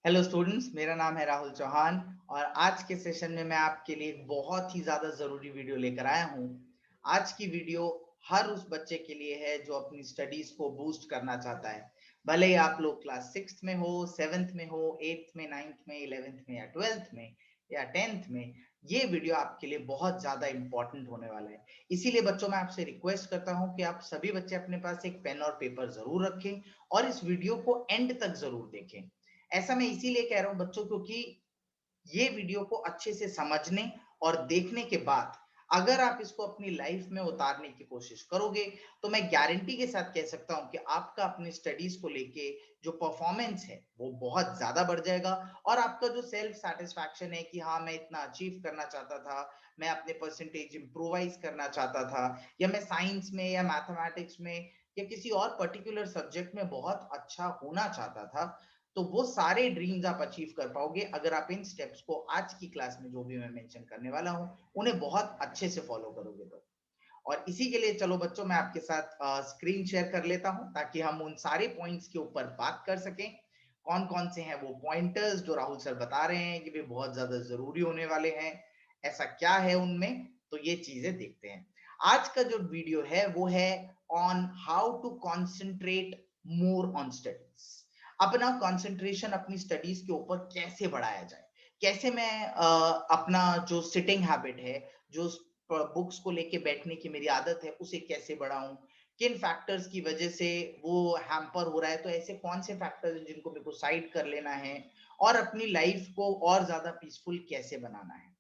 Hello students, मेरा नाम है राहुल चौहान और आज के सेशन में मैं आपके लिए एक बहुत ही ज़्यादा ज़रूरी वीडियो लेकर आया हूँ। आज की वीडियो हर उस बच्चे के लिए है जो अपनी स्टडीज़ को बूस्ट करना चाहता है। भले ही आप लोग क्लास 6th में हो, 7th में हो, 8th में, 9th में, 11th में या 12th में या 10th में, ये वीडियो आपके लिए बहुत ज़्यादा इम्पोर्टेंट होने वाला है। इसीलिए बच्चों, मैं आपसे रिक्वेस्ट करता हूँ कि आप सभी बच्चे अपने पास एक पेन और पेपर ज़रूर रखें और इस वीडियो को एंड तक ज़रूर देखें। ऐसा मैं इसीलिए कह रहा हूं बच्चों, क्योंकि ये वीडियो को अच्छे से समझने और देखने के बाद अगर आप इसको अपनी लाइफ में उतारने की कोशिश करोगे तो मैं गारंटी के साथ कह सकता हूं कि आपका अपनी स्टडीज को लेके जो परफॉर्मेंस है वो बहुत ज्यादा बढ़ जाएगा और आपका जो सेल्फ सेटिस्फैक्शन है कि हाँ, मैं इतना अचीव करना चाहता था, मैं अपने परसेंटेज इंप्रोवाइज करना चाहता था, या मैं साइंस में या मैथमेटिक्स में या किसी और पर्टिकुलर सब्जेक्ट में बहुत अच्छा होना चाहता था, तो वो सारे ड्रीम्स आप अचीव कर पाओगे अगर आप इन स्टेप्स को आज की क्लास में जो भी मैं मेंशन करने वाला हूं उन्हें बहुत अच्छे से फॉलो करोगे तो। और इसी के लिए चलो बच्चों, मैं आपके साथ स्क्रीन शेयर कर लेता हूं ताकि हम उन सारे पॉइंट्स के ऊपर बात कर सकें। कौन कौन से हैं वो पॉइंटर्स जो राहुल सर बता रहे हैं कि वे बहुत ज्यादा जरूरी होने वाले हैं, ऐसा क्या है उनमें, तो ये चीजें देखते हैं। आज का जो वीडियो है वो है on how to concentrate more on studies. अपना कंसंट्रेशन अपनी स्टडीज के ऊपर कैसे बढ़ाया जाए, कैसे मैं अपना जो सिटिंग हैबिट है, जो बुक्स को लेके बैठने की मेरी आदत है, उसे कैसे बढ़ाऊं, किन फैक्टर्स की वजह से वो हैम्पर हो रहा है, तो ऐसे कौन से फैक्टर्स हैं जिनको मेरे को साइड कर लेना है और अपनी लाइफ को और ज्यादा पीसफुल कैसे बनाना है।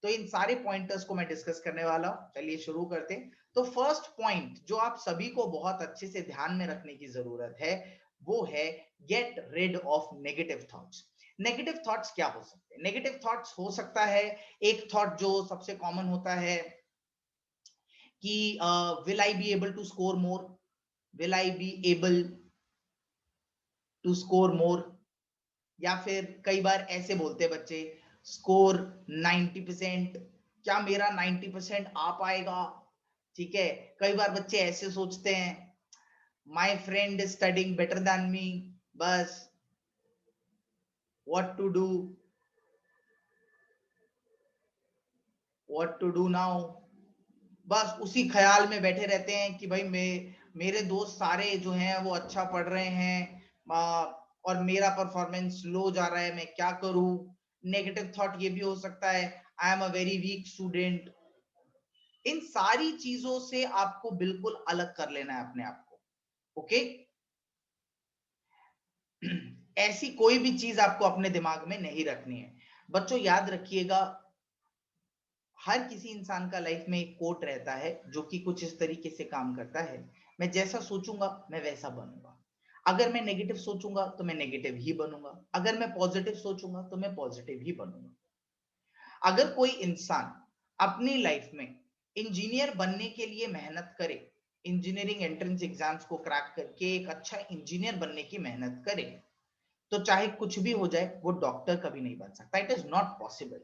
तो इन सारे पॉइंटर्स को मैं डिस्कस करने वाला हूं। चलिए शुरू करते हैं। तो फर्स्ट पॉइंट जो आप सभी को बहुत अच्छे से ध्यान में रखने की जरूरत है वो है get rid of negative thoughts. Negative thoughts क्या हो सकते हैं? नेगेटिव थॉट्स हो सकता है, एक थॉट जो सबसे कॉमन होता है कि will I be able to score more, will I be able to score more, या फिर कई बार ऐसे बोलते हैं बच्चे, स्कोर 90%, क्या मेरा 90% आ पाएगा? ठीक है, कई बार बच्चे ऐसे सोचते हैं, my friend is studying better than me, बस what to do, what to do now, बस उसी ख्याल में बैठे रहते हैं कि भाई मेरे दोस्त सारे जो हैं वो अच्छा पढ़ रहे हैं, और मेरा परफॉर्मेंस लो जा रहा है, मैं क्या करूं? नेगेटिव थॉट ये भी हो सकता है, I am a very weak student. इन सारी चीजों से आपको बिल्कुल अलग कर लेना है अपने आप को। ओके, ऐसी कोई भी चीज आपको अपने दिमाग में नहीं रखनी है। बच्चों याद रखिएगा, हर किसी इंसान का लाइफ में एक कोट रहता है जो कि कुछ इस तरीके से काम करता है, मैं जैसा सोचूंगा मैं वैसा बनूंगा। अगर मैं नेगेटिव सोचूंगा तो मैं नेगेटिव ही बनूंगा, अगर मैं पॉजिटिव सोचूंगा तो मैं पॉजिटिव ही बनूंगा। अगर कोई इंसान अपनी लाइफ में इंजीनियर बनने के लिए मेहनत करे, इंजीनियरिंग एंट्रेंस एग्जाम्स को क्रैक करके एक अच्छा इंजीनियर बनने की मेहनत करे, तो चाहे कुछ भी हो जाए वो डॉक्टर कभी नहीं बन सकता। It is not possible.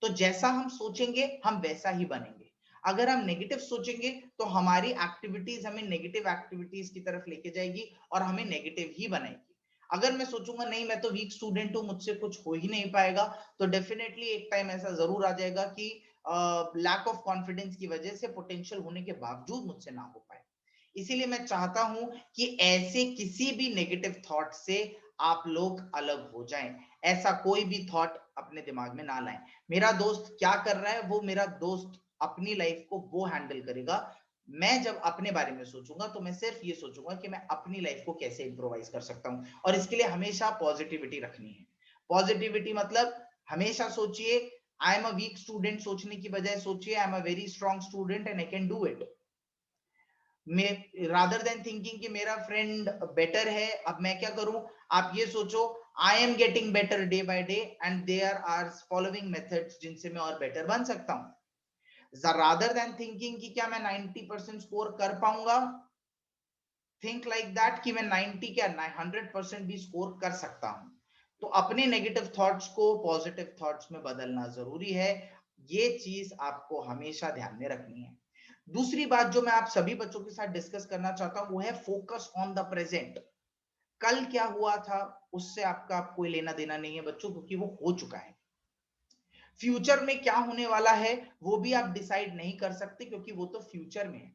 तो जैसा हम सोचेंगे हम वैसा ही बनेंगे। अगर हम नेगेटिव सोचेंगे तो हमारी एक्टिविटीज हमें नेगेटिव एक्टिविटीज की तरफ लेके जाएगी और हमें नेगेटिव ही बनाएगी। अगर मैं सोचूंगा नहीं, मैं तो वीक स्टूडेंट हूं, मुझसे कुछ हो ही नहीं पाएगा, तो डेफिनेटली एक टाइम ऐसा जरूर आ जाएगा कि लैक ऑफ कॉन्फिडेंस की वजह से पोटेंशियल होने के बावजूद मुझसे ना हो पाए। इसीलिए मैं चाहता हूं कि ऐसे किसी भी नेगेटिव थॉट से आप लोग अलग हो जाएं। ऐसा कोई भी थॉट अपने दिमाग में ना लाएं। मेरा दोस्त क्या कर रहा है वो मेरा दोस्त अपनी लाइफ को वो हैंडल करेगा। मैं जब अपने बारे में सोचूंगा तो मैं सिर्फ ये सोचूंगा कि मैं अपनी लाइफ को कैसे इंप्रोवाइज कर सकता हूं, और इसके लिए हमेशा पॉजिटिविटी रखनी है। पॉजिटिविटी मतलब हमेशा सोचिए, I am a weak student सोचने की बजाय सोचिए, I am a very strong student and I can do it. Rather than thinking कि मेरा फ्रेंड बेटर है, अब मैं क्या करूं? आप ये सोचो, I am getting better day by day and there are following methods जिनसे मैं और बेटर बन सकता हूं। रादर देन थिंकिंग कि क्या मैं 90% स्कोर कर पाऊंगा, थिंक लाइक दैट कि मैं 90 क्या 100% भी स्कोर कर सकता हूं। तो अपने नेगेटिव थॉट्स को पॉजिटिव थॉट्स में बदलना जरूरी है। ये चीज आपको हमेशा ध्यान में रखनी है। दूसरी बात जो मैं आप सभी बच्चों के साथ डिस्कस करना चाहता हूं वो है फोकस ऑन द प्रेजेंट। कल क्या हुआ था उससे आपका कोई लेना देना नहीं है बच्चों, क्योंकि वो हो चुका है। फ्यूचर में क्या होने वाला है वो भी आप डिसाइड नहीं कर सकते, क्योंकि वो तो फ्यूचर में है।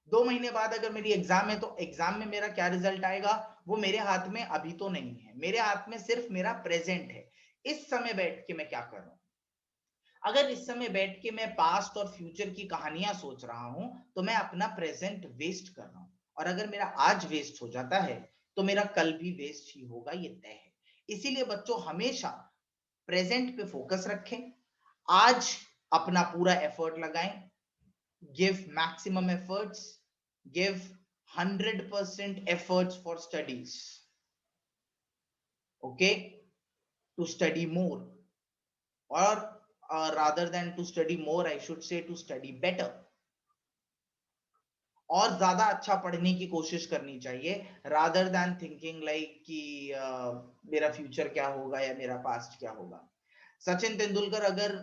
2 महीने बाद अगर मेरी एग्जाम है तो एग्जाम में मेरा क्या रिजल्ट आएगा वो मेरे हाथ में अभी तो नहीं है। मेरे हाथ में सिर्फ मेरा प्रेजेंट है। इस समय बैठ के मैं क्या कर रहा हूं। अगर इस समय बैठ के मैं पास्ट और फ्यूचर की कहानियां सोच रहा हूं तो मैं अपना प्रेजेंट वेस्ट कर रहा हूं। और अगर मेरा आज वेस्ट हो जाता है तो मेरा कल भी वेस्ट ही होगा, ये तय है। इसीलिए बच्चों हमेशा प्रेजेंट पे फोकस रखें। आज अपना पूरा एफर्ट लगाएं। give maximum efforts, give 100% efforts for studies, okay, to study more, or rather than to study more I should say to study better। और ज्यादा अच्छा पढ़ने की कोशिश करनी चाहिए, रादर देन थिंकिंग लाइक कि मेरा फ्यूचर क्या होगा या मेरा पास्ट क्या होगा। सचिन तेंदुलकर अगर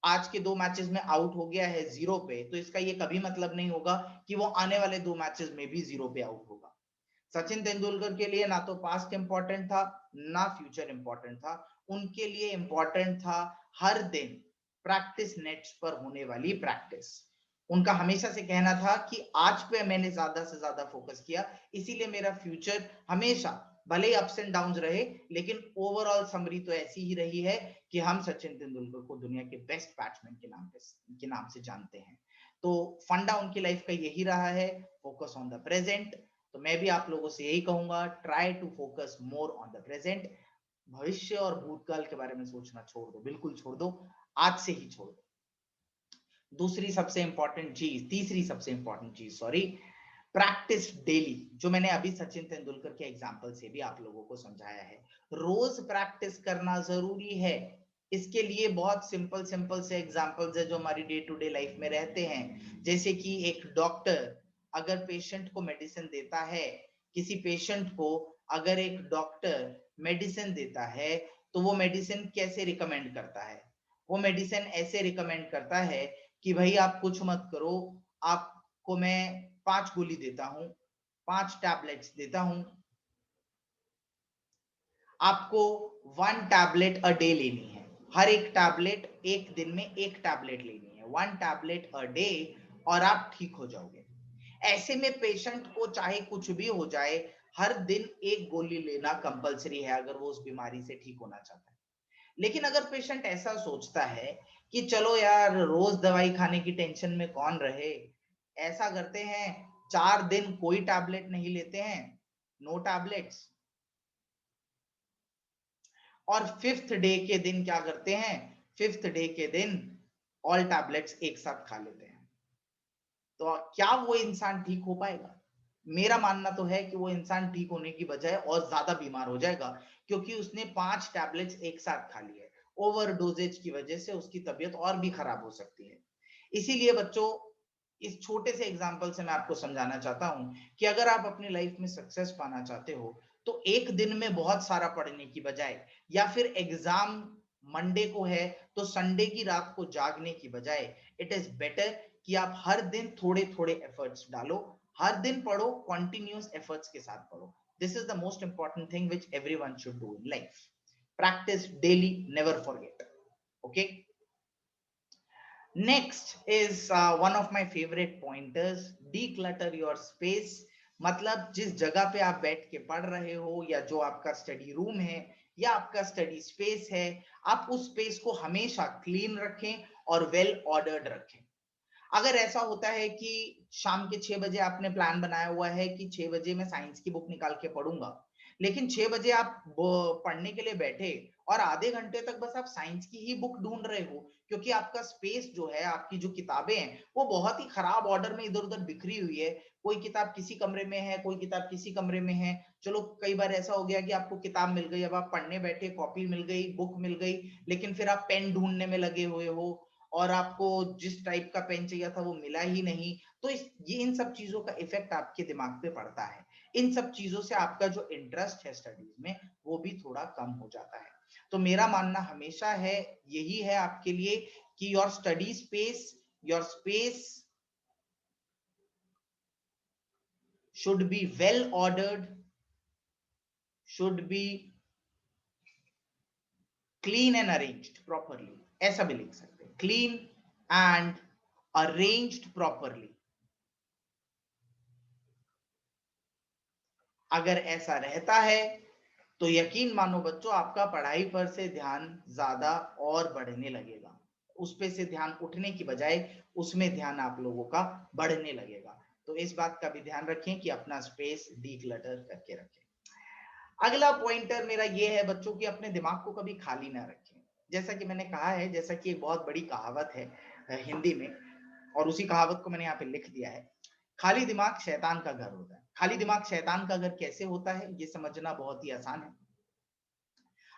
आज के 2 मैचेस में आउट हो गया है 0 पे, तो इसका ये कभी मतलब नहीं होगा कि वो आने वाले 2 मैचेस में भी 0 पे आउट होगा। सचिन तेंदुलकर के लिए ना तो पास्ट इंपॉर्टेंट था ना फ्यूचर इंपॉर्टेंट था। उनके लिए इंपॉर्टेंट था हर दिन प्रैक्टिस नेट्स पर होने वाली प्रैक्टिस। उनका हमेशा से कहना था कि आज पे मैंने ज्यादा से ज्यादा फोकस किया, इसीलिए मेरा फ्यूचर हमेशा भले ही अप्स एंड डाउन्स रहे लेकिन ओवरऑल समरी तो ऐसी ही रही है कि हम सचिन तेंदुलकर को दुनिया के बेस्ट बैट्समैन के नाम से जानते हैं। तो फंडा उनकी लाइफ का यही रहा है, फोकस ऑन द प्रेजेंट। तो मैं भी आप लोगों से यही कहूंगा, try to focus more on the present. भविष्य और भूतकाल के बारे में सोचना छोड़ दो, बिल्कुल छोड़ दो, आज से ही छोड़ दो। दूसरी सबसे इंपॉर्टेंट चीज, तीसरी सबसे इंपॉर्टेंट चीज सॉरी, प्रैक्टिस डेली। जो मैंने अभी सचिन तेंदुलकर के एग्जांपल से भी आप लोगों को समझाया है, रोज प्रैक्टिस करना जरूरी है। इसके लिए बहुत सिंपल सिंपल से एग्जांपल्स है जो हमारी डे टू डे लाइफ में रहते हैं। जैसे कि एक डॉक्टर अगर पेशेंट को मेडिसिन देता है, किसी पेशेंट को अगर एक डॉक्टर मेडिसिन देता है तो वो मेडिसिन कैसे रिकमेंड करता है। वो मेडिसिन ऐसे रिकमेंड करता है कि भाई आप कुछ मत करो, आपको मैं 5 गोली देता हूं, 5 टैबलेट्स देता हूं, आपको 1 टैबलेट अ डे लेनी है। हर एक टैबलेट एक दिन में 1 टैबलेट लेनी है, 1 टैबलेट अ डे, और आप ठीक हो जाओगे। ऐसे में पेशेंट को चाहे कुछ भी हो जाए, हर दिन 1 गोली लेना कंपलसरी है अगर वो उस बीमारी से ठीक होना चाहता है। लेकिन अगर पेशेंट ऐसा सोचता है कि चलो यार रोज दवाई खाने की टेंशन में कौन रहे, ऐसा करते हैं 4 दिन कोई टैबलेट नहीं लेते हैं, नो टैबलेट्स, और 5th डे के दिन क्या करते हैं, 5th डे के दिन ऑल टैबलेट्स एक साथ खा लेते हैं, तो क्या वो इंसान ठीक हो पाएगा? मेरा मानना तो है कि वो इंसान ठीक होने की बजाय और ज्यादा बीमार हो जाएगा, क्योंकि उसने 5 टैबलेट्स एक साथ खा लिए। ओवर डोजेज की वजह से उसकी तबीयत और भी खराब हो सकती है। इसीलिए बच्चों, इस छोटे से एग्जांपल से मैं आपको समझाना चाहता हूं कि अगर आप अपनी लाइफ में सक्सेस पाना चाहते हो तो एक दिन में बहुत सारा पढ़ने की बजाय, या फिर एग्जाम मंडे को है तो संडे की रात को जागने की बजाय, इट इज बेटर कि आप हर दिन थोड़े थोड़े एफर्ट्स डालो, हर दिन पढ़ो, कॉन्टिन्यूस एफर्ट्स के साथ पढ़ो। This is the most important thing which everyone should do in life. Practice daily, never forget. Okay, next is one of my favorite pointers, declutter your space। मतलब जिस जगह पे आप बैठ के पढ़ रहे हो या जो आपका स्टडी रूम है या आपका स्टडी स्पेस है, आप उस स्पेस को हमेशा क्लीन रखें और वेल ऑर्डर्ड रखें। अगर ऐसा होता है कि शाम के 6 बजे आपने प्लान बनाया हुआ है कि 6 बजे मैं साइंस की बुक निकाल के पढ़ूंगा, लेकिन 6 बजे आप पढ़ने के लिए बैठे और आधे घंटे तक बस आप साइंस की ही बुक ढूंढ रहे हो, क्योंकि आपका स्पेस जो है, आपकी जो किताबें हैं वो बहुत ही खराब ऑर्डर में इधर उधर बिखरी हुई है। कोई किताब किसी कमरे में है, कोई किताब किसी कमरे में है। चलो कई बार ऐसा हो गया कि आपको किताब मिल गई, अब आप पढ़ने बैठे, कॉपी मिल गई, बुक मिल गई, लेकिन फिर आप पेन ढूंढने में लगे हुए हो और आपको जिस टाइप का पेन चाहिए था वो मिला ही नहीं। तो ये इन सब चीजों का इफेक्ट आपके दिमाग पे पड़ता है। इन सब चीजों से आपका जो इंटरेस्ट है स्टडीज में वो भी थोड़ा कम हो जाता है। तो मेरा मानना हमेशा है, यही है आपके लिए कि your study space, your space should be well ordered, should be clean and arranged properly, ऐसा भी लिख सकते हैं, clean and arranged properly। अगर ऐसा रहता है तो यकीन मानो बच्चों, आपका पढ़ाई पर से ध्यान ज्यादा और बढ़ने लगेगा, उस पे से ध्यान उठने की बजाय उसमें ध्यान आप लोगों का बढ़ने लगेगा। तो इस बात का भी ध्यान रखें कि अपना स्पेस डीक्लटर करके रखें। अगला पॉइंटर मेरा ये है बच्चों कि अपने दिमाग को कभी खाली ना रखें। जैसा कि मैंने कहा है, जैसा कि एक बहुत बड़ी कहावत है हिंदी में, और उसी कहावत को मैंने यहाँ पे लिख दिया है, खाली दिमाग शैतान का घर होता है। खाली दिमाग शैतान का घर कैसे होता है ये समझना बहुत ही आसान है।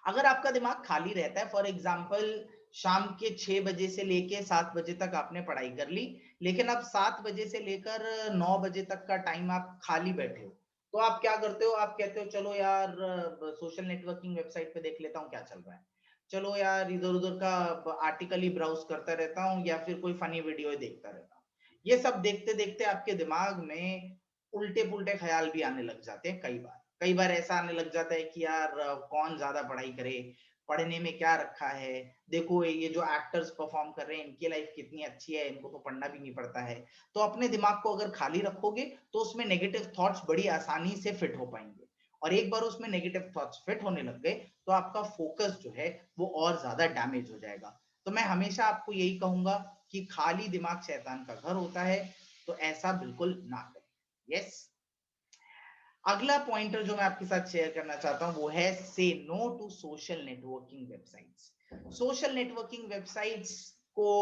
अगर आपका दिमाग खाली रहता है, फॉर एग्जाम्पल शाम के 6 बजे से लेके 7 बजे तक आपने पढ़ाई कर ली, लेकिन अब 7 बजे से लेकर 9 बजे तक का टाइम आप खाली बैठे हो, तो आप क्या करते हो? आप कहते हो चलो यार सोशल नेटवर्किंग वेबसाइट पे देख लेता हूँ क्या चल रहा है, चलो यार इधर उधर का आर्टिकल ही ब्राउज करता रहता हूँ, या फिर कोई फनी वीडियो ही देखता रहता हूँ। ये सब देखते देखते आपके दिमाग में उल्टे पुल्टे ख्याल भी आने लग जाते हैं। कई बार ऐसा आने लग जाता है कि यार कौन ज्यादा पढ़ाई करे, पढ़ने में क्या रखा है, देखो ये जो एक्टर्स परफॉर्म कर रहे हैं इनकी लाइफ कितनी अच्छी है, इनको तो पढ़ना भी नहीं पड़ता है। तो अपने दिमाग को अगर खाली रखोगे तो उसमें नेगेटिव थॉट्स बड़ी आसानी से फिट हो पाएंगे, और एक बार उसमें नेगेटिव थॉट्स फिट होने लग गए तो आपका फोकस जो है वो और ज्यादा डैमेज हो जाएगा। तो मैं हमेशा आपको यही कहूंगा कि खाली दिमाग शैतान का घर होता है, तो ऐसा बिल्कुल ना करें। यस। अगला पॉइंटर जो मैं आपके साथ शेयर करना चाहता हूं वो है say no to social networking websites. Social networking websites को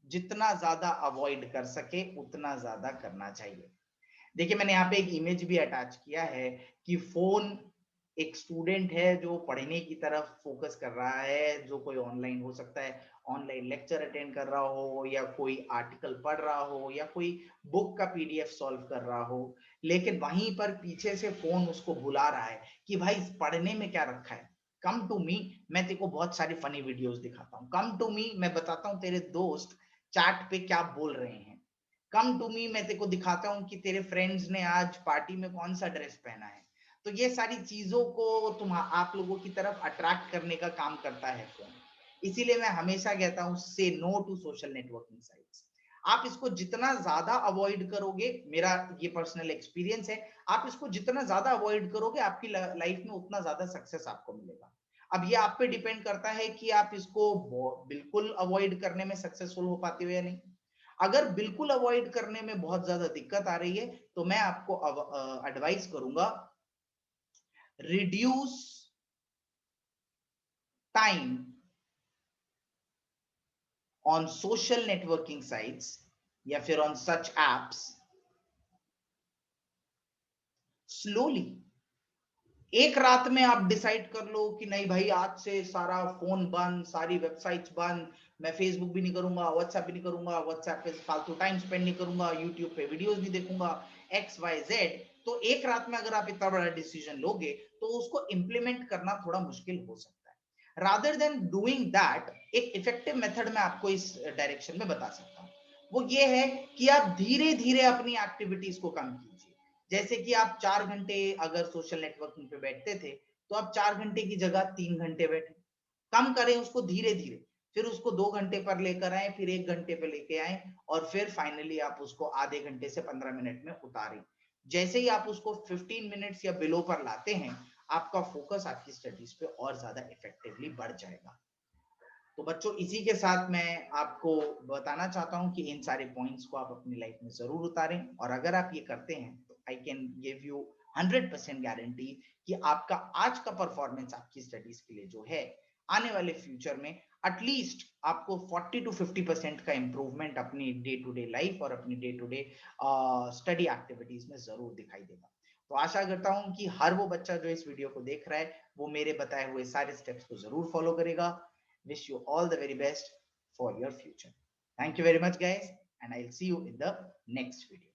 जितना ज्यादा अवॉइड कर सके उतना ज्यादा करना चाहिए। देखिए मैंने यहाँ पे एक इमेज भी अटैच किया है कि फोन एक स्टूडेंट है जो पढ़ने की तरफ फोकस कर रहा है, जो कोई ऑनलाइन हो सकता है, ऑनलाइन लेक्चर अटेंड कर रहा हो, या कोई आर्टिकल पढ़ रहा हो, या कोई बुक का पीडीएफ सॉल्व कर रहा हो, लेकिन वहीं पर पीछे से फोन उसको बुला रहा है कि भाई पढ़ने में क्या रखा है, कम टू मी, मैं तेरे को बहुत सारी फनी वीडियोस दिखाता हूँ, कम टू मी, मैं बताता हूँ तेरे दोस्त चैट पे क्या बोल रहे हैं, कम टू मी, मैं तेरे को दिखाता हूँ कि तेरे फ्रेंड्स ने आज पार्टी में कौन सा ड्रेस पहना है। तो ये सारी चीजों को आप लोगों की तरफ अट्रैक्ट करने का काम करता है फोन। इसीलिए मैं हमेशा कहता हूँ say no to social networking sites. आप इसको जितना ज्यादा अवॉइड करोगे, मेरा ये पर्सनल एक्सपीरियंस है, आप इसको जितना ज्यादा अवॉइड करोगे आपकी लाइफ में उतना ज्यादा सक्सेस आपको मिलेगा। अब ये आप पे डिपेंड करता है कि आप इसको बिल्कुल अवॉइड करने में सक्सेसफुल हो पाते हो या नहीं। अगर बिल्कुल अवॉइड करने में बहुत ज्यादा दिक्कत आ रही है तो मैं आपको एडवाइस करूंगा, reduce time on social networking sites या फिर ऑन सच एप्स स्लोली। एक रात में आप डिसाइड कर लो कि नहीं भाई आज से सारा फोन बंद, सारी वेबसाइट्स बंद, मैं फेसबुक भी नहीं करूंगा, व्हाट्सएप भी नहीं करूंगा, व्हाट्सएप पे फालतू टाइम स्पेंड नहीं करूंगा, यूट्यूब पे वीडियोस नहीं देखूंगा, एक्स वाई जेड। तो एक रात में अगर आप इतना बड़ा डिसीजन लोगे तो उसको इंप्लीमेंट करना थोड़ा मुश्किल हो सकता है। रादर देन डूइंग दैट, एक इफेक्टिव मेथड मैं आपको इस डायरेक्शन में बता सकता हूँ, वो ये है कि आप धीरे धीरे अपनी एक्टिविटीज को कम कीजिए। जैसे कि आप 4 घंटे अगर सोशल नेटवर्किंग पे बैठते थे, तो आप 4 घंटे की जगह 3 घंटे बैठे, कम करें उसको धीरे धीरे, फिर उसको 2 घंटे पर लेकर आए, फिर 1 घंटे पे लेके आए, और फिर फाइनली आप उसको आधे घंटे से 15 मिनट में उतारें। जैसे ही आप उसको 15 मिनट्स या बिलो पर लाते हैं, आपका फोकस आपकी स्टडीज पे और ज्यादा इफेक्टिवली बढ़ जाएगा। तो बच्चों इसी के साथ मैं आपको बताना चाहता हूं कि इन सारे पॉइंट्स को आप अपनी लाइफ में जरूर उतारें, और अगर आप ये करते हैं तो I can give you 100% guarantee कि आपका आज का परफॉर्मेंस आपकी स्टडीज के लिए जो है, आने वाले फ्यूचर में एटलीस्ट आपको 40 to 50% का इंप्रूवमेंट अपनी डे टू डे लाइफ और अपनी day to day study activities में जरूर दिखाई देगा। तो आशा करता हूं कि हर वो बच्चा जो इस वीडियो को देख रहा है वो मेरे बताए हुए सारे स्टेप्स को जरूर फॉलो करेगा। Wish you all the very best for your future. Thank you very much, guys, and I'll see you in the next video.